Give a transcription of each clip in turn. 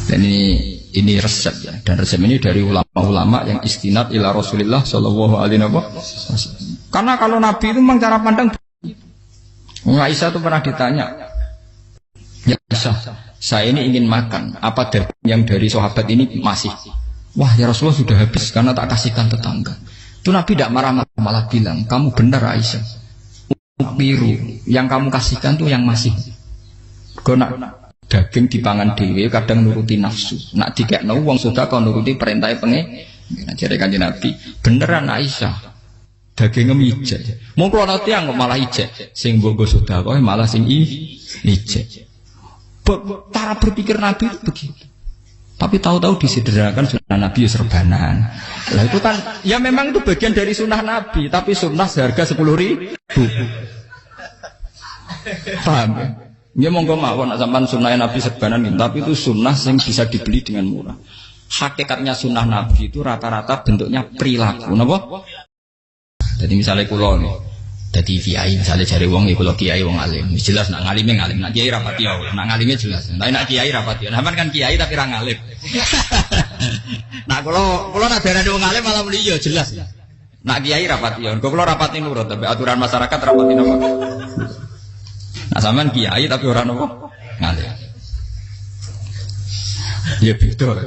Dan ini resep ya. Dan resep ini dari ulama-ulama yang istinad ila Rasulullah sallallahu alaihi wasallam. Karena kalau Nabi itu memang cara pandang. Aisyah itu pernah ditanya, ya Aisyah, saya ini ingin makan, apa yang dari sahabat ini masih? Wah ya Rasulullah sudah habis karena tak kasihkan tetangga. Itu Nabi tidak marah-marah, malah bilang, kamu benar Aisyah, biru yang kamu kasihkan tuh yang masih. Kau nak daging dipangan dewe kadang nuruti nafsu, nak dikekno wong sudah kau nuruti perintah pengen. Jadi kanjeng Nabi, beneran Aisyah. Dagingnya ijek. Mau kalau nanti yang malah ijek, sing bogo sudah kau malah sing ijek. Cara berpikir Nabi itu begitu. Tapi tahu-tahu disederhanakan sunnah Nabi serbanan. Lah itu kan, ya memang itu bagian dari sunnah Nabi. Tapi sunnah seharga 10.000. Paham? Ya monggo mawon sampean sunnah Nabi serbanan ini. Tapi itu sunnah yang bisa dibeli dengan murah. Hakikatnya sunnah Nabi itu rata-rata bentuknya perilaku. Napa? Jadi misalnya kulo nih, jadi kiai misalnya cari wong, ya kulo kiai wong alim, jelas nak ngalimnya ngalim, nak kiai rapati ya, nak ngalimnya jelas, tapi nak kiai rapati ya, kan kiai tapi orang ngalim. Nah kulo nak darah wong alim malah beli ya jelas, nak kiai rapati ya, kulo rapati nurut, tapi aturan masyarakat rapati apa? Nah sampean kiai tapi orang apa? Ngalim. Ya betul.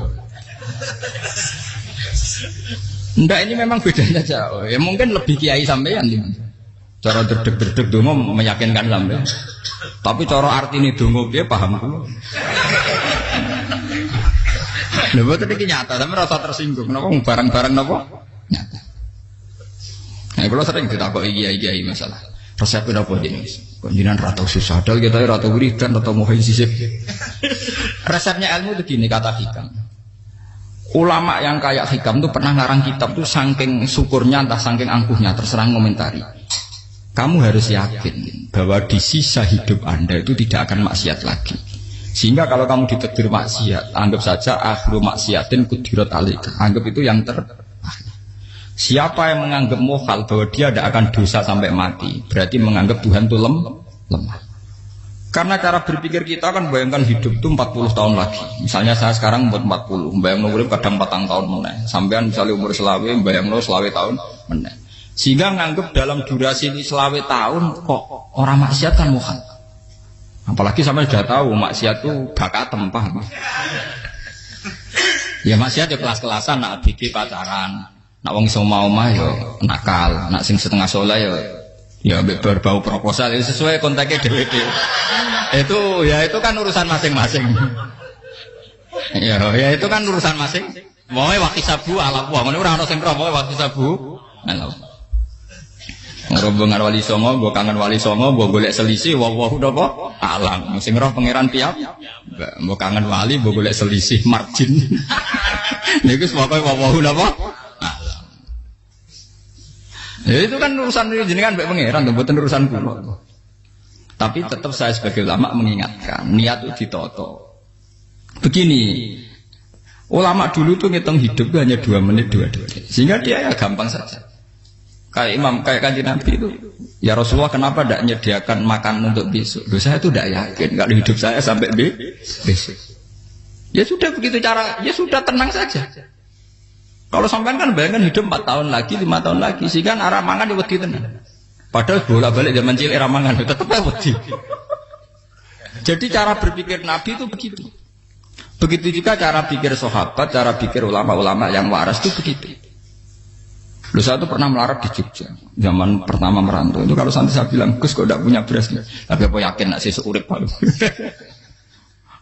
Enggak, ini memang bedanya jauh. Ya mungkin lebih kiai sampean nih. Cara derdek-derdek dongo meyakinkan sampean. Tapi cara artine dongo piye paham kulo. Lha boten iki nyata, sampe rasa tersinggung. Napa barang-barang napa? Nyata. Nah, kalau sering ditakoki kiai-kiai masalah. Resep apa jenis? Panjenengan ra tau susah dal kita ra tau wiridan atau mohin sisip. Resepnya ilmu itu gini kata hikam. Ulama yang kayak hikam tuh pernah ngarang kitab tuh saking syukurnya entah saking angkuhnya terserah ngomentari. Kamu harus yakin bahwa di sisa hidup Anda itu tidak akan maksiat lagi. Sehingga kalau kamu ditegur maksiat, anggap saja akhiru maksiatin kudirat alaika. Anggap itu yang terakhir. Siapa yang menganggap mukhal bahwa dia tidak akan dosa sampai mati, berarti menganggap Tuhan itu lemah. Karena cara berpikir kita kan bayangkan hidup itu 40 tahun lagi. Misalnya saya sekarang umur 40, bayang umur kadang 4 tahun meneh. Sampean misalnya umur selawe, bayang selawe tahun meneh. Sehingga nganggep dalam durasi ini selawe tahun kok orang maksiat kan mukhal. Apalagi sampai sudah tahu maksiat itu bakat tempah. Ya maksiat ya kelas-kelasan, nak bikin pacaran, nak wong iso mau mah ya nakal, nak sing setengah soleh ya berbau proposal ya sesuai kontaknya DWD. Itu kan urusan masing-masing. Ya itu kan urusan masing. Wae waktu sabu ala wah ngene ora ana sing ro wae waktu sabu. Ala. Rombongan wali songo, mbok kangen wali songo, mbok golek selisih wae napa? Alang. Sing roh pangeran piap. Mbok kangen wali, mbok golek selisih margin. Niku pokoke wae napa? Ya itu kan urusan jenengan mbek pangeran, mboten urusan kula. Tapi tetap saya sebagai ulama mengingatkan, niat itu ditoto. Begini, ulama dulu tuh ngitung hidup itu hanya 2 menit 2 detik. Sehingga dia ya gampang saja. Kayak imam, kayak kanjeng Nabi itu, ya Rasulullah kenapa tidak menyediakan makan untuk besok? Loh, saya itu tidak yakin kalau hidup saya sampai besok. Ya sudah begitu cara, ya sudah tenang saja. Kalau sampean kan bayangkan hidup 4 tahun lagi, 5 tahun lagi, sehingga arah mangan ya wedi tenan. Padahal bolak-balik zaman cilik arah mangan tetap wedi. Jadi cara berpikir Nabi itu begitu. Begitu juga cara pikir sahabat, cara pikir ulama-ulama yang waras itu begitu. Lu saya itu pernah melarat di Jogja, zaman pertama merantau. Itu kalau nanti saya bilang, Gus kok tidak punya beras nih? Tapi apa yakin nak sesuk urip Pak?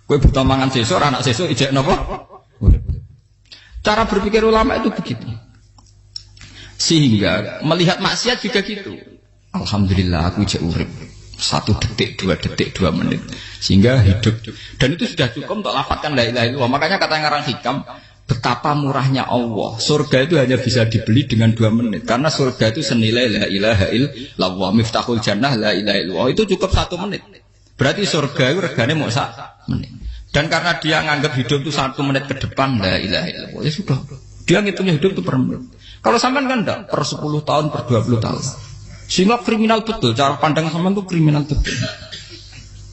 Kowe buta mangan sesuk, anak sesuk ijek napa? Cara berpikir ulama itu begitu. Sehingga melihat maksiat juga gitu. Alhamdulillah aku ijek urip 1 detik, 2 detik, 2 menit. Sehingga hidup. Dan itu sudah cukup untuk lafadzkan la ilaha illallah. Makanya kata yang ngarang hikam, betapa murahnya Allah. Surga itu hanya bisa dibeli dengan 2 menit. Karena surga itu senilai la ilaha illallah. Miftahul jannah la ilaha illallah. Itu cukup 1 menit. Berarti surga itu regane mau 1 menit. Dan karena dia nganggap hidup itu 1 menit ke depan, la ilaha illallah, ya sudah. Dia ngitungnya hidup itu per menit. Kalau sampean kan enggak, per 10 tahun, per 20 tahun. Sehingga kriminal betul, cara pandang sampean itu kriminal betul.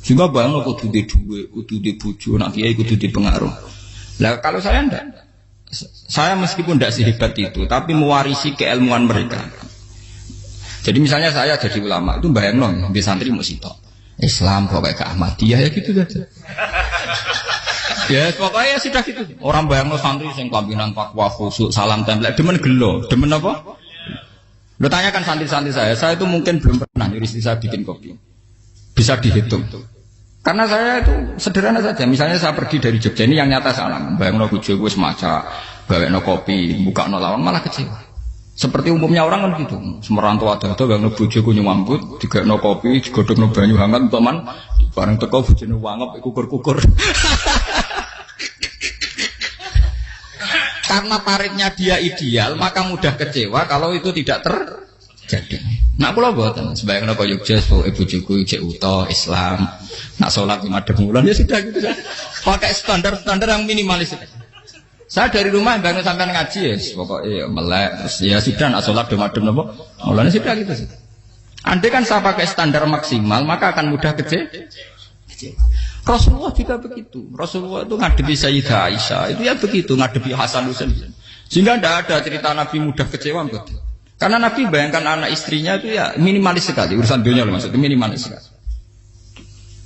Sehingga bayang kudu di duwe, kudu di bojo, nak kiai kudu di pengaruh. Lah kalau saya enggak, saya meskipun tidak sehebat itu, tapi mewarisi keilmuan mereka. Jadi misalnya saya jadi ulama itu bayang di santri musito Islam kok kayak ke Ahmadiyah ya gitu saja. Ya pokoknya sudah gitu. Orang bayang santri yang kelambinan takwa khusyuk salam tempel, demen gelo, demen apa? Lo tanyakan santri-santri saya itu mungkin belum pernah nyuruh istri saya bikin kopi. Bisa dihitung. Karena saya itu sederhana saja. Misalnya saya pergi dari Jogja ini yang nyata salah. Bayang no bujo gue semaca, gawe no kopi, buka no lawang malah kecewa. Seperti umumnya orang kan gitu. Semerantau ada bayang no bujo gue nyuambut, digawe no kopi, digodok no banyu hangat, teman. Bareng teko bujo no wangap, kukur-kukur. Karena paritnya dia ideal, maka mudah kecewa kalau itu tidak terjadi. Nak kula mboten, sebayangna kaya Jogja, bojoku cek uta Islam, nak salat 5 wulan ya sudah gitu. Pakai standar-standar yang minimalis. Saya dari rumah bangun sampai ngaji ya, pokoknya melek, ya sudah nak salat dem-dem napa. Mulane sudah gitu sih. Andai kan saya pakai standar maksimal, maka akan mudah kecewa. Rasulullah juga begitu. Rasulullah itu ngadepi Sayyidah Aisyah itu ya begitu, ngadepi Hasan Husain. Sehingga tidak ada cerita Nabi mudah kecewa betul. Karena Nabi bayangkan anak istrinya itu ya minimalis sekali, urusan dunia loh maksudnya minimalis sekali.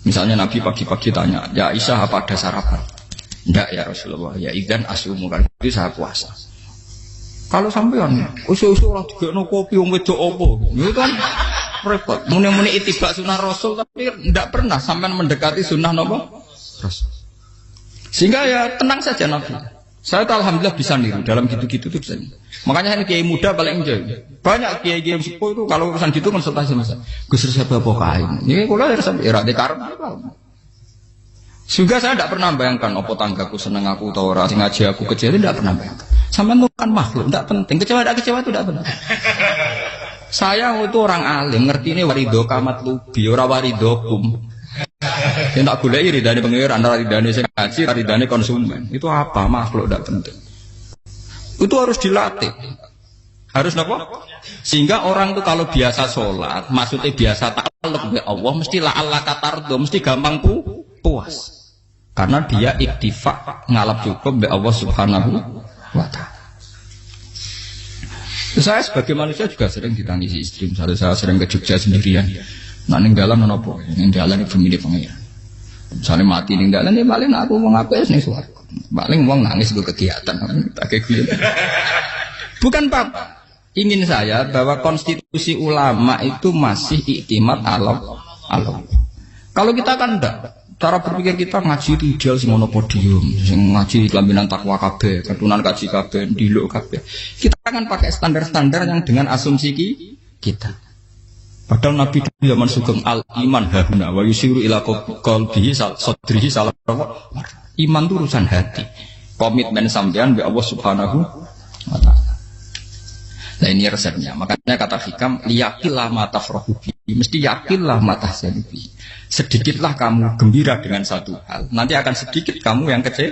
Misalnya Nabi pagi-pagi tanya, ya Aisyah apa ada sarapan? Tidak ya Rasulullah, ya idzan asumu kan itu saya puasa. Kalau sampean usul-usul orang juga no kopi wong wedok opo, itu kan repot. Muni-muni itibak sunnah Rasul tapi tidak pernah sampai mendekati sunnah Nabi Rasul. Sehingga ya tenang saja Nabi. Saya tuh alhamdulillah bisa niru dalam gitu-gitu tuh bisa. Makanya ini kiai muda paling enjoy. Banyak kiai-kiai sepuh itu kalau urusan gitu konsultasi masa. Gus siapa pokain. Ini kalau ada sampai era dekar. Juga saya tidak pernah bayangkan opo tanggaku seneng aku atau orang ngaji aku kecewa, tidak pernah bayangkan. Sampai itu kan makhluk, tidak penting. Kecewa tidak kecewa itu tidak benar. Saya itu orang alim, ngerti ini warido kamat lubi, ora warido kum. Yang tak boleh ridane pengiran, antara ridane sing ngaji, ridane konsumen. Itu apa? Makhluk tidak penting. Itu harus dilatih. Harus apa? Sehingga orang itu kalau biasa sholat, maksudnya biasa ta'alluq dengan Allah, mesti la'alla katardo, mesti gampang puas. Karena dia iktifa ngalap cukup dengan Allah Subhanahu wa ta'ala. Saya sebagai manusia juga sering ditangisi istri. Misalnya saya sering ke Jogja sendirian. Nah, ninggalan nopo, ninggalan itu milik pengiran. Misalnya mati ninggalan, ya paling aku mau ngapain nih suaraku. Paling uang nangis gue kegiatan. Bukan Pak. Ingin saya bahwa konstitusi ulama itu masih iktimat Allah. Kalau kita kan enggak. Cara berpikir kita ngaji itu ideal sing ono podium, sing ngaji kelambinan takwa kabeh, ketunan kaji kabeh, diluk kabeh. Kita akan pakai standar-standar yang dengan asumsi kita. Padahal Nabi zaman sugeng al iman hahuna wa yusiru ila qalbihi sadrihi salah. Iman itu urusan hati. Komitmen sampean be Allah Subhanahu wa taala. Nah ini resepnya. Makanya kata hikam liyakillah ma tafrahu bi. Mesti yakinlah ma tahzanu bi. Sedikitlah kamu gembira dengan satu hal, nanti akan sedikit kamu yang kecil.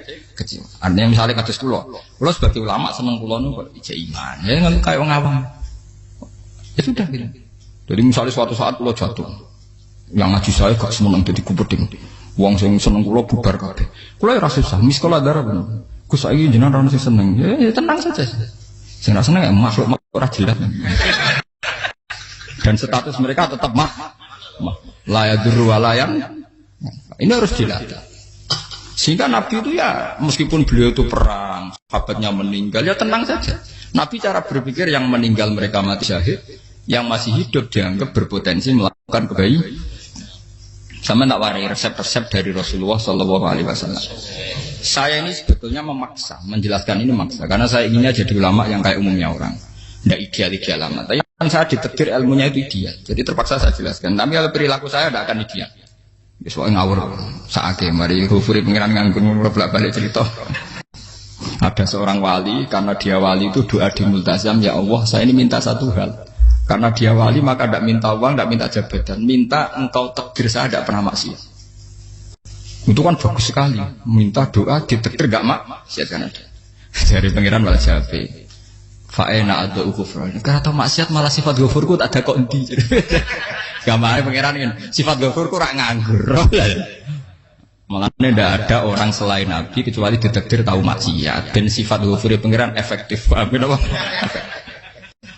Artinya misalnya kados kula sebagai ulama seneng kula nu kok ijek iman. Ya nggak kayak orang awam. Ya sudah gitu. Jadi misalnya suatu saat kula jatuh, yang ngaji saya gak semeneng dadi kupeding. Wong sing seneng kula bubar kabeh. Kula ya ora susah, miskola darah bener. Gus saiki jenengan ora sing seneng. Ya tenang saja. Sing ora seneng ya makhluk ora jelas. Dan status mereka tetap layaduru walayan. Ini harus dilatih. Sehingga Nabi itu ya meskipun beliau itu perang, sahabatnya meninggal, ya tenang saja. Nabi cara berpikir yang meninggal mereka mati syahid, yang masih hidup dianggap berpotensi melakukan kebaikan. Sama tak warai resep-resep dari Rasulullah SAW. Saya ini sebetulnya memaksa, menjelaskan ini maksa, karena saya inginnya jadi ulama yang kayak umumnya orang. Tidak ideal amat. Tapi kan saya ditakdir ilmunya itu ideal. Jadi terpaksa saya jelaskan. Tapi kalau perilaku saya tidak akan ideal. Soalnya ngawur. Saatnya mari Ghafuri pengiran nganggung bolak-balik cerita. Ada seorang wali, karena dia wali itu doa di multazam, ya Allah saya ini minta satu hal. Karena dia wali maka tidak minta uang, tidak minta jabatan. Minta engkau takdir saya tidak pernah maksiat. Itu kan bagus sekali. Minta doa ditakdir tidak maksiat kan ada. Dari pengiran malah jawab. Fa'ena ada ukufran. Karena tahu maksiat malah sifat ghafurku tak ada kok endi. Gamane pangeran kan sifat ghafurku rak nganggur. Makanya tidak ada orang selain Nabi kecuali ditakdir tahu maksiat. Dan sifat ghafure pangeran efektif. Paham apa?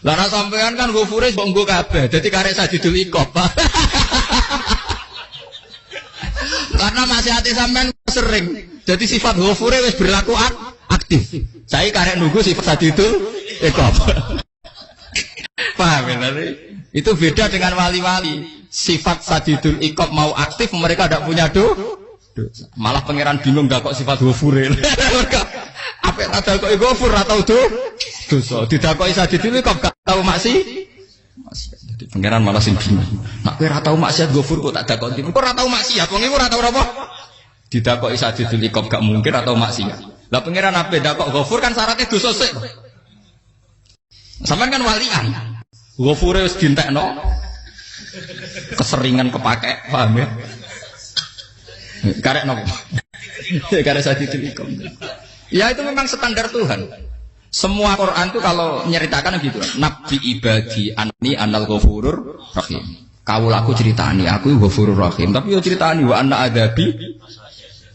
Lah nek sampean kan ghafure kok nggo kabeh. Dadi karek sajidul iqab. Karena maksiat sampean sering. Jadi sifat ghafure wis berlaku aktif. Saya karek nunggu sifat sajidul iqab. Paham ya? Itu beda dengan wali-wali. Sifat sajidul iqab mau aktif, mereka tidak punya malah pangeran bingung gak kok sifat ghafure. Apa ada kok ghafur atau dosa. Didakoki sajidul iqab gak tahu maksiat. Jadi pangeran malah sing bingung. Nak kowe ora tau maksiat ghafur kok tak dakoki. Kok ora tau maksiat, wong iku ora tau apa? Didakoki sajidul iqab gak mungkin atau maksiat. Lah pangeran apa dakok ghafur kan syaratnya dosa sik. Sampeyan kan walian. Ghafure wis dientekno. Keseringan kepake, paham ya? Karek nopo? Karek sajidul iqab. Ya itu memang standar Tuhan. Semua Quran itu kalau nyeritakan gitu. Nabi ibadi anni anal ghafurur rahim. Kaulaku ceritani aku ghafurur rahim, tapi yo ceritani wa anna adabi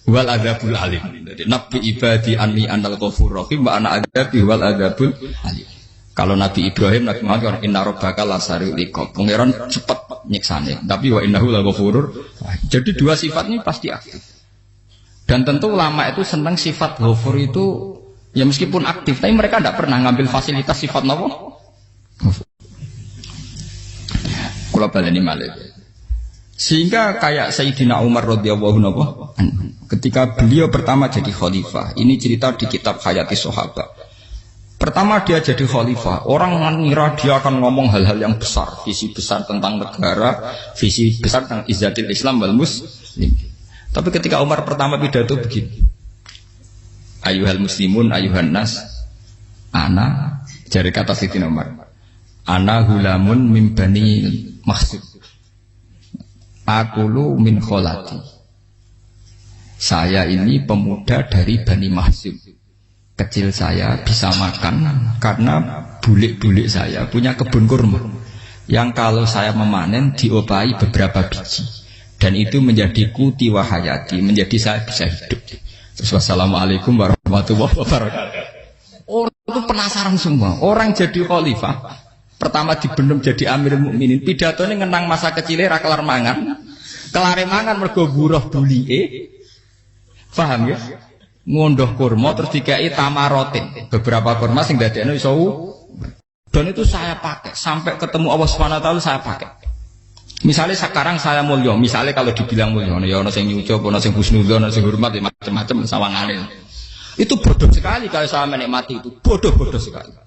wal adabul alim. Jadi Nabi ibadi anni anal ghafurur rahim wa anna adabi wal adabul alim. Kalau Nabi Ibrahim, Nabi Muhammad, inna rabbaka lasari'ul iqab. Pangeran cepat nyiksane, tapi wa innahu laghafurur. Jadi dua sifat ini pasti aktif. Dan tentu ulama itu senang sifat ghafur itu ya meskipun aktif, tapi mereka tidak pernah ngambil fasilitas sifat apa? Kula baleni malih. Sehingga kayak Sayyidina Umar radhiyallahu anhu ketika beliau pertama jadi khalifah, ini cerita di kitab Hayati Sahabat. Pertama dia jadi khalifah, orang mengira dia akan ngomong hal-hal yang besar, visi besar tentang negara, visi besar tentang izzatil Islam wal muslim. Tapi ketika Umar pertama pidato begini, ayuhal muslimun ayuhan nas, ana, jari kata Sayyidina Umar, ana hulamun min bani Mahsub, akulu min kholati. Saya ini pemuda dari Bani Mahsub. Kecil saya bisa makan karena bulik-bulik saya punya kebun kurma yang kalau saya memanen diopahi beberapa biji dan itu menjadi kuti wahayati, menjadi saya bisa hidup. Terus wassalamualaikum warahmatullahi wabarakatuh. Orang itu penasaran semua. Orang jadi khalifah pertama dibenem jadi amirul mukminin, pidatonya ngenang masa kecilnya ra kelar mangan, kelare mangan mergo buruh bulike. Paham ya? Ngondoh kurma terus dikai tamarotin, beberapa kurma sing dadekno iso. Dan itu saya pakai sampai ketemu Allah Subhanahu wa taala saya pakai. Misalnya sekarang saya mulya, misalnya kalau dibilang mulya ya ana sing nyucup, ana sing husnudzon, ana sing hormat ya macam-macam sawangane. Itu bodoh sekali kalau saya menikmati itu, bodoh sekali.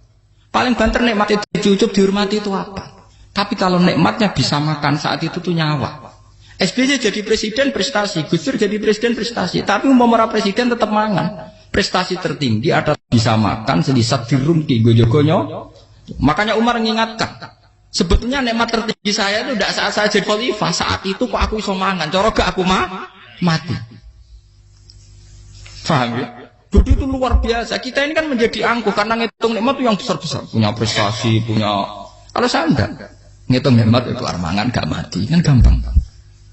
Paling banter nikmati dicucup dihormati itu apa? Tapi kalau nikmatnya bisa makan saat itu tuh nyawa. SBY jadi presiden prestasi, Gus Dur jadi presiden prestasi, tapi umpama presiden tetap mangan. Prestasi tertinggi adalah bisa makan selisat dirumki gojogonyo. Makanya Umar mengingatkan, sebetulnya nikmat tertinggi saya itu tidak saat saya jadi khalifah, saat itu kok aku iso mangan, cara gak aku mati. Paham ya? Jadi itu luar biasa. Kita ini kan menjadi angkuh karena ngitung nikmat itu yang besar-besar, punya prestasi, punya. Kalau saya enggak ngitung nikmat itu kelar mangan gak mati, kan gampang.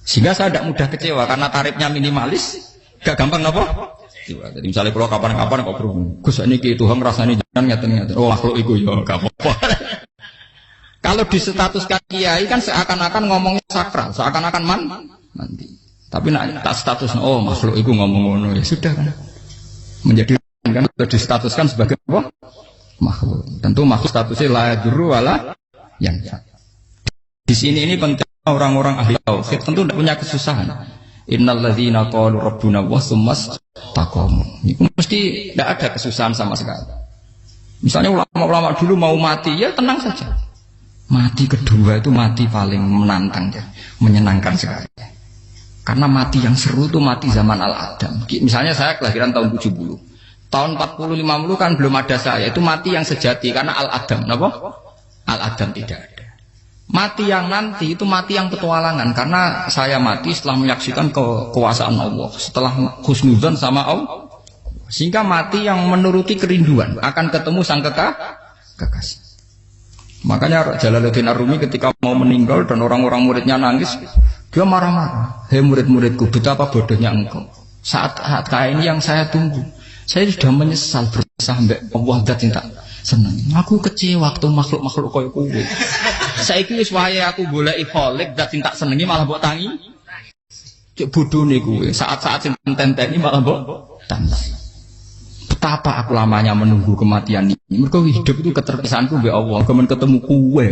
Sehingga saya tidak mudah kecewa karena tarifnya minimalis, gak gampang apa? Jadi misalnya kalau kapan-kapan kok berhubung, Gus ini ke Tuhan rasanya jangan ngeten-ngeten. Oh makhluk itu ya gak apa-apa. Kalau disetatuskan kiai kan seakan-akan ngomongnya sakral, seakan-akan mandi. Tapi nak tak status, oh makhluk itu ngomong ya sudah kan. Menjadi kan sudah distatuskan sebagai apa? Makhluk. Tentu makhluk statusnya la yadurru wala yang. Di sini ini penting. Orang-orang ahli tauhid tentu tidak punya kesusahan. Innal ladzina qalu rabbuna wa tsummas taqamu. Itu mesti tidak ada kesusahan sama sekali. Misalnya ulama-ulama dulu mau mati, ya tenang saja. Mati kedua itu mati paling menantang ya, menyenangkan sekali. Karena mati yang seru itu mati zaman Al-Adam. Misalnya saya kelahiran tahun 70. Tahun 40-50 kan belum ada saya. Itu mati yang sejati karena Al-Adam. Kenapa? Al-Adam tidak ada. Mati yang nanti itu mati yang petualangan karena saya mati setelah menyaksikan kekuasaan Allah, setelah husnudzon sama Allah, sehingga mati yang menuruti kerinduan akan ketemu sang kekasih. Makanya Jalaluddin Ar-Rumi ketika mau meninggal dan orang-orang muridnya nangis, dia marah-marah. Hei murid-muridku, betapa bodohnya engkau. Saat kayak ini yang saya tunggu. Saya sudah menyesal berusaha mbek Allah zat sing tak seneng. Aku kecewa waktu makhluk-makhluk koyo kowe. Saiki wis wayahe aku goleki khalik zat sing tak senengi malah mbok tangi. Cek bodhone kowe. Saat-saat sing tenteni malah mbok tantang. Betapa aku lamanya menunggu kematian ini. Mergo hidup itu keterkesanku mbek Allah, kemen ketemu kowe.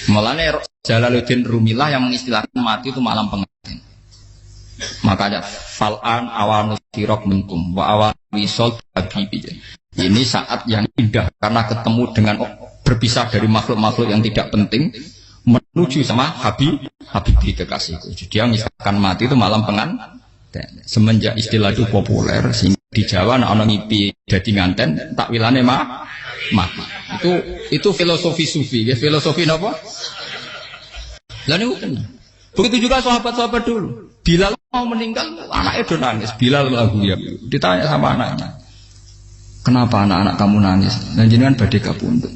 Mulane Jalaluddin Rumilah yang mengistilahkan mati itu malam pengantin. Makanya fal'an awanu sirok mentum wa awan wisol habibi. Ini saat yang indah karena ketemu dengan berpisah dari makhluk-makhluk yang tidak penting menuju sama habibi kekasihku. Jadi dia misalkan mati itu malam pengantin. Semenjak istilah itu populer sehingga di Jawa ana ngipi dadi nganten takwilane mati. Itu filosofi sufi, ya filosofi napa? Lah niku tenan. Begitu juga sahabat-sahabat dulu. Bilal mau meninggal, anaknya udah nangis. Bilal lagu ya. Ditanya sama anaknya, kenapa anak-anak kamu nangis? Dan jenengan badhe kapundhut.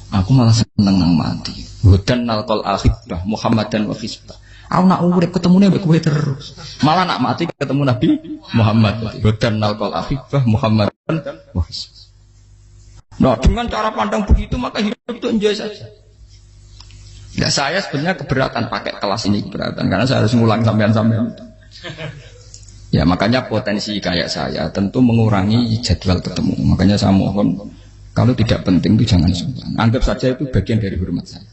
Aku malah seneng nang mati. Hudan nalqal akhibah Muhammadan wa hisbah. Aku nak urip ketemune mbek kowe terus. Malah nak mati ketemu Nabi Muhammad. Hudan nalqal akhibah Muhammadan wa hisbah. Nah, dengan cara pandang begitu maka hidup itu enjoy saja. Ya saya sebenarnya keberatan pakai kelas ini keberatan karena saya harus ngulang sampean-sampean. Ya makanya potensi kayak saya tentu mengurangi jadwal ketemu. Makanya saya mohon kalau tidak penting itu jangan sungkan. Anggap saja itu bagian dari hormat saya.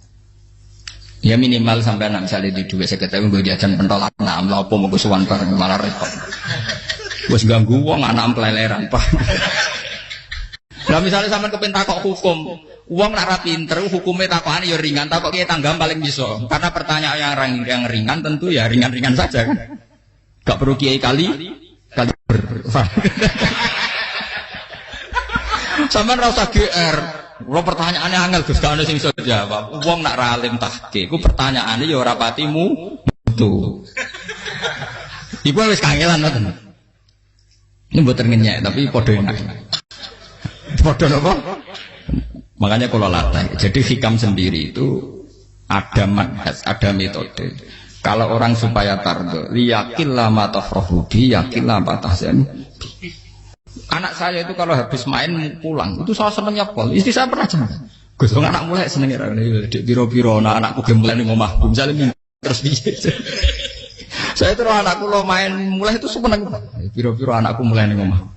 Ya minimal sampai misalnya di dua saya ketemu gue diajan pentolak enam lah apa mau kesuwan bareng malah repot. Bos ganggu uang anak keleleran pak. Nah misalnya sampai kepen takok hukum, uang nak rapi pinter, hukumnya takokan ya ringan, takok kiai tanggam paling bisa. Karena pertanyaan yang ringan tentu ya ringan-ringan saja kan. Gak perlu kiai kali sampai rasa GR. Kalau pertanyaannya angel Gus gak ada sing iso jawab. Uang nak ralim tahke, ku pertanyaannya ya ora patimu tuh. Iku wis kangelan ngoten. Ini mboten ngenyek tapi padha enak. Padha napa? Makanya kalau latih. Jadi hikam sendiri itu ada manhaj, ada metode. Kalau orang supaya tardo, liyakillah ma tafrahubi, yakillah ma tahzan. Anak saya itu kalau habis main pulang, itu saya senengnya pol. Istri saya pernah cerita. Gus, anak mulai senengnya dek biro-biro, anakku game mulai ning omahku. Misalnya terus piye. Saya terus anakku lo main mulai itu seneng. Biro-biro anakku mulai ning omahku.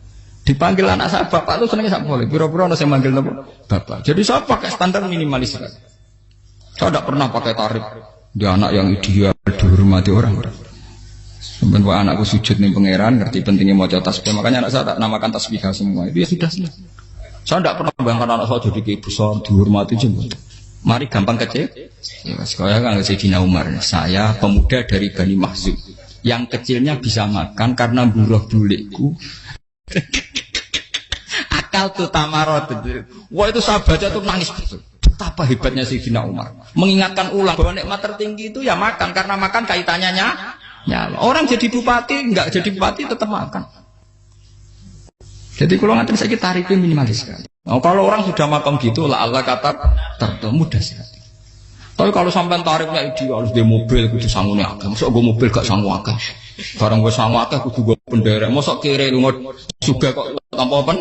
Dipanggil anak saya bapak itu senengnya sak boleh. Biro-biro ana sing manggil bapak. Jadi saya pakai standar minimalis. Saya tidak pernah pakai tarif. Dia anak yang ideal dihormati orang. Sebenarnya anakku sujud nih pangeran, ngerti pentingnya mau tasbih. Makanya anak saya tak namakan tasbihah semua. Itu ya sudah selesai. Saya tidak pernah bayangkan anak saya jadi kayak besar dihormati juga. Mari gampang kecil. Ya, sekolah kan Sayyidina Umar. Saya pemuda dari Bani Mahzub. Yang kecilnya bisa makan karena buruh bulikku. Akal tuh tamarot. Wah itu saya baca tuh nangis betul. Betapa hebatnya Sayyidina Umar. Mengingatkan ulang bahwa nikmat tertinggi itu ya makan karena makan kaitannya ya, orang jadi bupati, enggak jadi bupati tetap makan. Jadi kalau ngantin saya tarifnya minimalis sekali. Nah, kalau orang sudah makan gitu, lah Allah kata mudah sekali. Tapi kalau sampai tarifnya ideal harus di mobil, kudu sanggulnya agak. Masuk gue mobil gak sanggup agak. Barang gue sanggup agak, kudu gue penderek. Masuk kiri lu juga kok tanpa apa?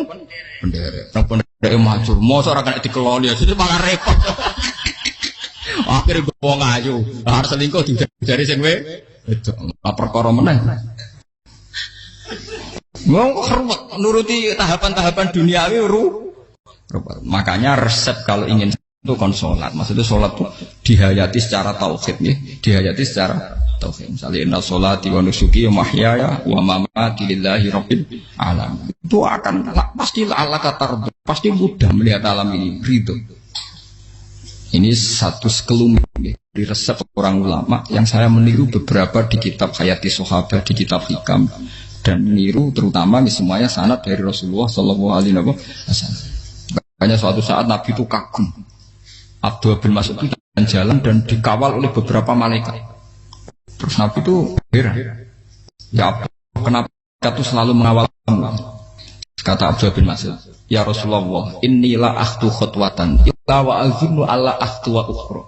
Penderek. Penderek macur. Masuk orang kena dikeloli, jadi malah repot. Akhirnya gue mau ngayu. Harus selingkuh dari sing itu perkara meneh. Mau ruwet nuruti tahapan-tahapan duniawi makanya resep kalau ingin itu kon sholat. Maksudnya sholat itu dihayati secara tauhid ya. Dihayati secara tauhid. Misalnya inna sholati wa nusuki wa mahyaya wa mamati lillahi rabbil alamin. Itu akan pasti Allah kata pasti mudah melihat alam ini ridho. Ini satu sekelumit di resep orang ulama yang saya meniru beberapa di kitab Hayati Sahabat, di kitab Hikam, dan meniru terutama semuanya sanad dari Rasulullah Shallallahu Alaihi Wasallam. Makanya suatu saat Nabi itu kagum. Abdullah bin Mas'ud itu jalan dan dikawal oleh beberapa malaikat. Terus Nabi itu heran. Ya kenapa itu selalu mengawal kamu? Kata Abdullah bin Mas'ud, ya Rasulullah, inilah akhtu khutwatan illa wa azunnu alla akhtu wa ukhra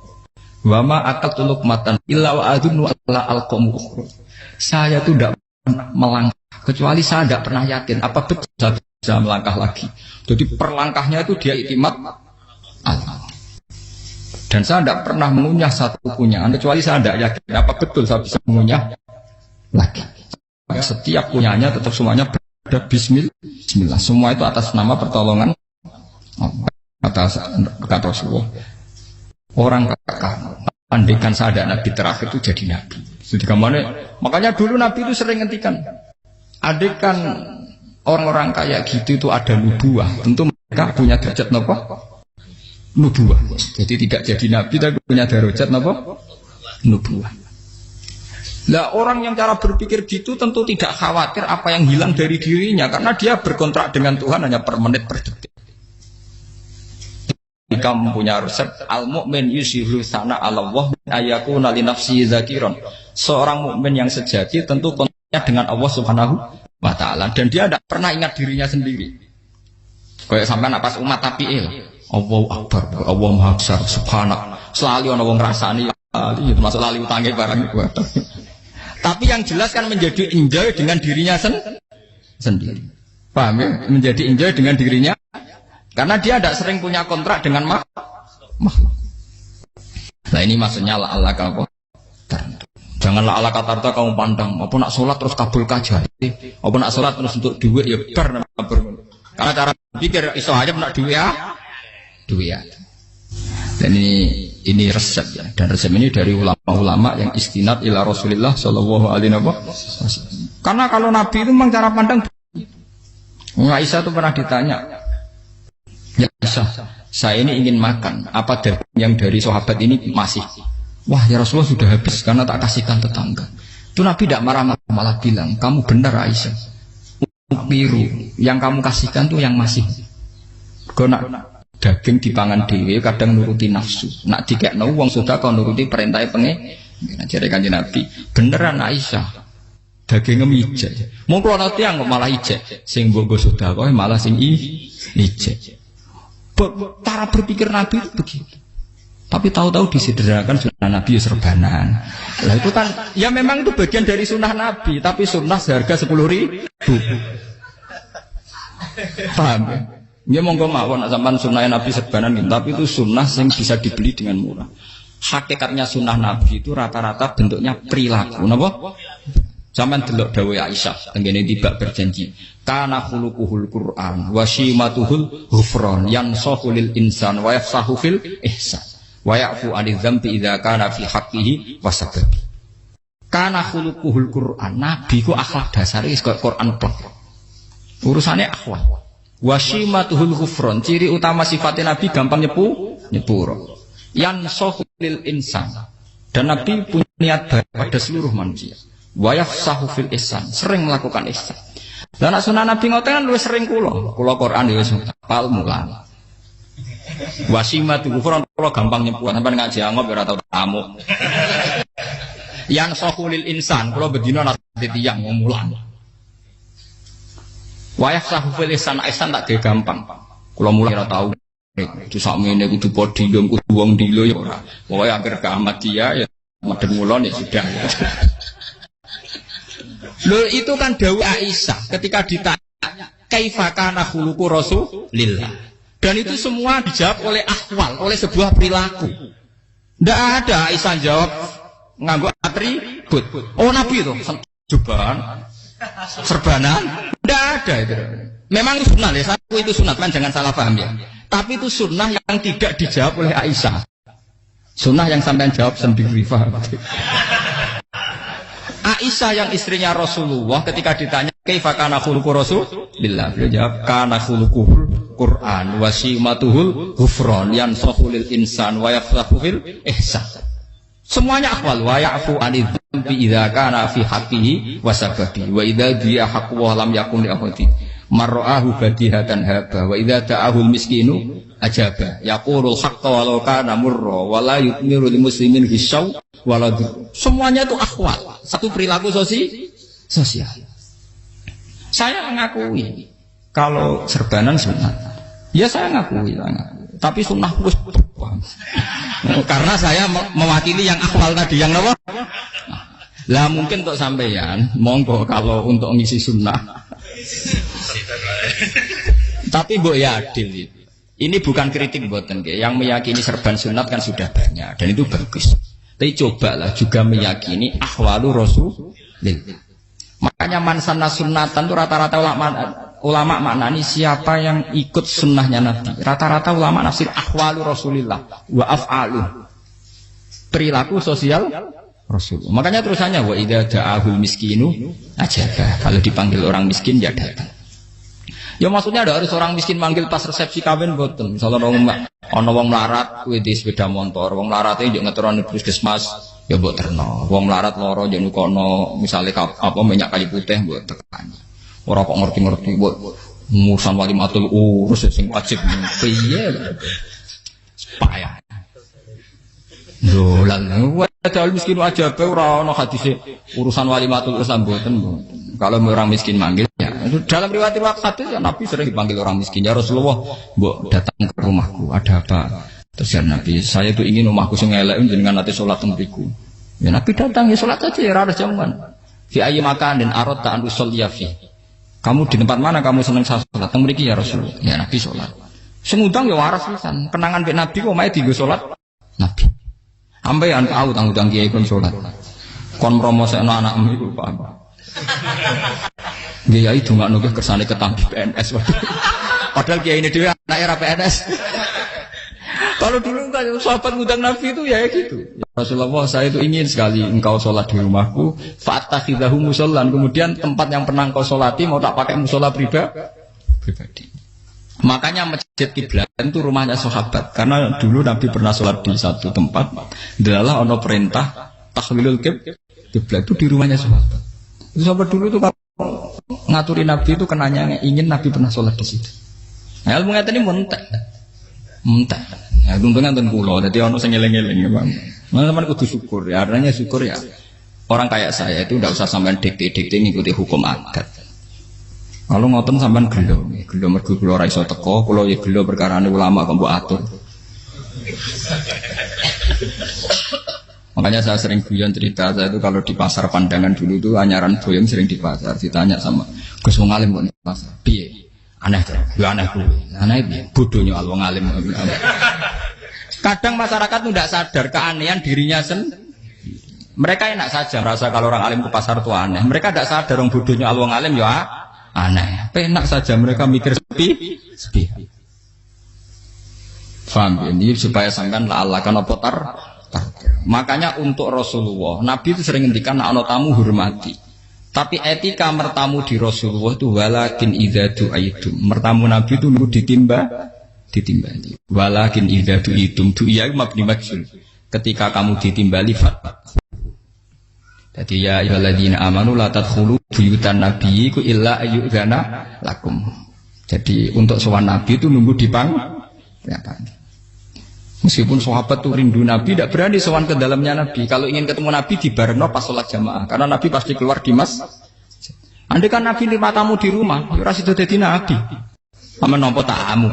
wa ma akaltu luqmatan illa wa azunnu alla alqamu ukhra. Saya tuh tidak pernah melangkah kecuali saya tidak pernah yakin apa betul saya bisa melangkah lagi. Jadi perlangkahnya itu dia iktimat Allah. Dan saya tidak pernah mengunyah satu kunyahan kecuali saya tidak yakin apa betul saya bisa mengunyah lagi. Setiap kunyahnya tetap semuanya berada Bismillah. Semua itu atas nama pertolongan Allah. Kata Rasulullah. Orang kakak andaikan saya ada nabi terakhir itu jadi nabi. Jadi kemana? Makanya dulu nabi itu sering ngendikan. Andaikan orang-orang kayak gitu itu ada nubuah, tentu mereka punya derajat apa? Nubuah. Jadi tidak jadi nabi tapi punya derajat apa? Nubuah. Lah orang yang cara berpikir gitu tentu tidak khawatir apa yang hilang dari dirinya karena dia berkontrak dengan Tuhan hanya per menit per detik. Jika mempunyai resep al-mu'min yusiru sana Allah ayakuna li nafsi zakiron. Seorang mukmin yang sejati tentu kontaknya dengan Allah Subhanahu wa taala dan dia tidak pernah ingat dirinya sendiri. Kayak sampai napas umat tapiil. Allahu akbar, Allah maha besar, subhanak. Selalu ana wong ngrasani itu masuk lali utange barang itu. Tapi yang jelas kan menjadi enjoy dengan dirinya sendiri. Paham ya? Menjadi enjoy dengan dirinya karena dia tidak sering punya kontrak dengan makhluk. Nah ini maksudnya Allah apa? Janganlah Allah kata kamu pandang. Apa nak sholat terus kabul kaja. Apa nak sholat terus untuk duit ya bar. Karena cara pikir iso aja nak duit ya. Duit ya. Dan ini resep ya. Dan resep ini dari ulama-ulama yang istinad ila Rasulillah Shallallahu Alaihi Wasallam. Karena kalau Nabi itu memang cara pandang. Aisyah itu pernah ditanya. Ya Aisyah, saya ini ingin makan. Apa daging yang dari sahabat ini masih? Wah ya Rasulullah sudah habis karena tak kasihkan tetangga. Itu Nabi tidak marah-marah malah bilang, kamu benar Aisyah. Biru yang kamu kasihkan tuh yang masih. Karena daging dipangan dewe kadang nuruti nafsu. Nak dikekno wong sudah kau nuruti perintah pengen. Jadi kanjeng Nabi beneran Aisyah. Dagingnya ijek. Mau keluar nanti yang malah ijek. Sing bogo sudah kau malah sing ijek. Cara berpikir Nabi itu begitu. Tapi tahu-tahu disederhanakan sunnah Nabi serbanan. Lah itu kan, ya memang itu bagian dari sunnah Nabi. Tapi sunnah seharga 10.000. Paham ya? Ya monggo mawon sampean sunnah Nabi serbanan. Tapi itu sunnah yang bisa dibeli dengan murah. Hakikatnya sunnah Nabi itu rata-rata bentuknya perilaku. Napa? Sampeyan delok dawuh Aisyah tengene tiba berjanji. Kana khuluquhul Qur'an wa shimatuhul ghufran yansahu lil insan wa yafsahu fil ihsan wa ya'fu 'anil dzambi idza kana fi haqqihi wa sabab. Kana khuluquhul Qur'an, nabi ku akhlak dasare wis kaya Quran tok. Urusane akhlak. Wa shimatuhul ghufran, ciri utama sifatnya nabi gampang nyepuro. Yansahu lil insan. Dan nabi punya niat baik pada seluruh manusia. Wa yafsahu fil ihsan, sering melakukan ihsan. Lah nek sunah Nabi ngoten kan luwih sering kula Quran ya wis hafal mulang. Wasimatu kufran kula gampang nyebut sampean ngaji angop ora tau tamu. Yang sahulil insan kula bedina nate tiyang mulang. Wa yafsahu fil ihsan tak ge gampang. Kula mulang ora tau. Itu sakmene kudu podium kudu wong dilo ya ora. Pokoke akhir kiamat dia ya madhep mulon ya sudah. Loh itu kan dawuh Aisyah ketika ditanya kaifa kana khuluqu Rasulillah. Dan itu semua dijawab oleh ahwal, oleh sebuah perilaku. Tidak ada Aisyah jawab nganggo atribut. Oh Nabi itu jubahan, serbanan, tidak ada itu. Memang itu sunnah ya, satu itu sunnah kan jangan salah paham ya. Tapi itu sunnah yang tidak dijawab oleh Aisyah. Sunnah yang sampean jawab sendiri paham. Aisyah yang istrinya Rasulullah ketika ditanya kaifa kana khuluqu Rasulillah, beliau jawab kana khuluquhul Qur'an wa simatuhul ghufran yansahu lil insan wa yafsahu fil ihsan. Semuanya akhwal wa ya'fu 'anil dzambi idza kana fi haqqihi wa sababi wa idza dia haqqu wa lam yakun li ahadi mar'ahu badihatan haba wa idza ta'ahul miskinu ajaba yaqulul haqqa walau kana murra wa la yutmiru lil muslimin hisaw wala. Semuanya itu akhwal, satu perilaku sosial. Saya mengakui kalau serbanan sunnah. Ya saya ngakui. Tapi sunnah wis karena saya mewakili yang akhwal tadi yang apa? Lah mungkin untuk sampeyan, monggo kalau untuk ngisi sunnah. Tapi mbok ya adil. Ini bukan kritik mboten nggih. Yang meyakini serban sunat kan sudah banyak dan itu bagus. Tapi cobalah juga meyakini ahwalu rasulillah. Makanya man sanna sunnatan itu rata-rata ulama maknani siapa yang ikut sunnahnya Nabi. Rata-rata ulama nafsir ahwalu rasulillah wa af'alu. Perilaku sosial Rasul. Makanya terusannya wa idza da'ahul miskinu ajaba. Kalau dipanggil orang miskin ya datang. Ya maksudnya ada harus orang miskin manggil pas resepsi kawin boten. Misalnya ana wong melarat kuwi di sepeda motor, wong melarate njuk ngeteroni puskesmas ya mbok terno. Wong melarat lara njuk nukono misale apa minyak kayu putih mbok tekani. Ora kok ngerti-ngerti mbok musan walimatul urus sing wajib piye. Payah. Dolan padahal miskin aja be ora ana hadise urusan walimatul urus mboten. Kalau orang miskin manggil ya. Dalam riwayat hadis ya Nabi sering dipanggil orang miskin. Ya Rasulullah, mbok datang ke rumahku, ada apa? Terus ya Nabi, saya itu ingin rumahku sing elek jenengan nate salat teng mriku. Ya Nabi datang ya salat aja ya ora jaman. Fi ayyi makanin aradta an usolliya fi. Kamu di tempat mana kamu seneng salat teng mriki ya Rasulullah. Ya Nabi salat. Sing ngundang ya waras pisan. Kenangan mek Nabi kok mae dienggo salat Nabi. Ampeyan tahu tanggung kiai kon salat. Kon promosekno anakmu iku paham. Kiai dongakno ke kersane ketampi PNS. Padahal kiai ini dhewe anak era PNS. Kalau dulu kan sahabat ngundang Nabi itu ya gitu. Ya Rasulullah, saya itu ingin sekali engkau sholat di rumahku. Fatakhidahu musollan. Kemudian tempat yang pernah engkau sholati mau tak pakai musola pribadi. Makanya masjid kiblat itu rumahnya sahabat. Karena dulu Nabi pernah sholat di satu tempat. Adalah ono perintah tahlilul kiblat itu di rumahnya sahabat. Sahabat dulu itu kalau ngaturi Nabi itu kenanya ingin Nabi pernah sholat di situ. Nah, ilmu ngeten ini muntah. Ya untungnya ten kula, dadi ono sing eling-eling ya, Bang. Nah, sampean kudu syukur ya. Artinya syukur ya. Orang kayak saya itu tidak usah sampean dikte-dikte ngikuti hukum adat. Kalau ngoten sampean gelo mergo kula ora iso teko, kula ya gelo perkarane ulama kok mbok atur. Makanya saya sering guyon cerita, saya itu kalau di pasar Pandangan dulu itu anyaran boyong sering di pasar, ditanya sama Gus wong alim kok di pasar, piye? Aneh tuh, ya aneh kuwi. Aneh piye? Bodohnya wong alim. Kadang masyarakat itu tidak sadar keanehan dirinya sendiri. Mereka enak saja merasa kalau orang alim ke pasar itu aneh. Mereka tidak sadar orang bodohnya wong alim ya aneh. Enak saja mereka mikir sepi. Faham ini supaya sampean la Allah kan apa Makanya untuk Rasulullah, Nabi itu sering ngendikan ana tamu hormati. Tapi etika mertamu di Rasulullah itu walakin idza du'aitum. Mertamu Nabi itu nunggu ditimbali. Walakin idza du'itum du'iya mabni majhul. Ketika kamu ditimbali jadi ya ayyuhalladzina amanu la tadkhulu buyutan nabiyyi illa ayyudzana lakum. Jadi untuk sowan Nabi itu nunggu meskipun sahabat tuh rindu Nabi, tidak berani sowan ke dalamnya Nabi. Kalau ingin ketemu Nabi di barno pas sholat jamaah, karena Nabi pasti keluar di andai kan Nabi lima tamu di rumah, ya ora sida dadi Nabi. Aman nampa tamu.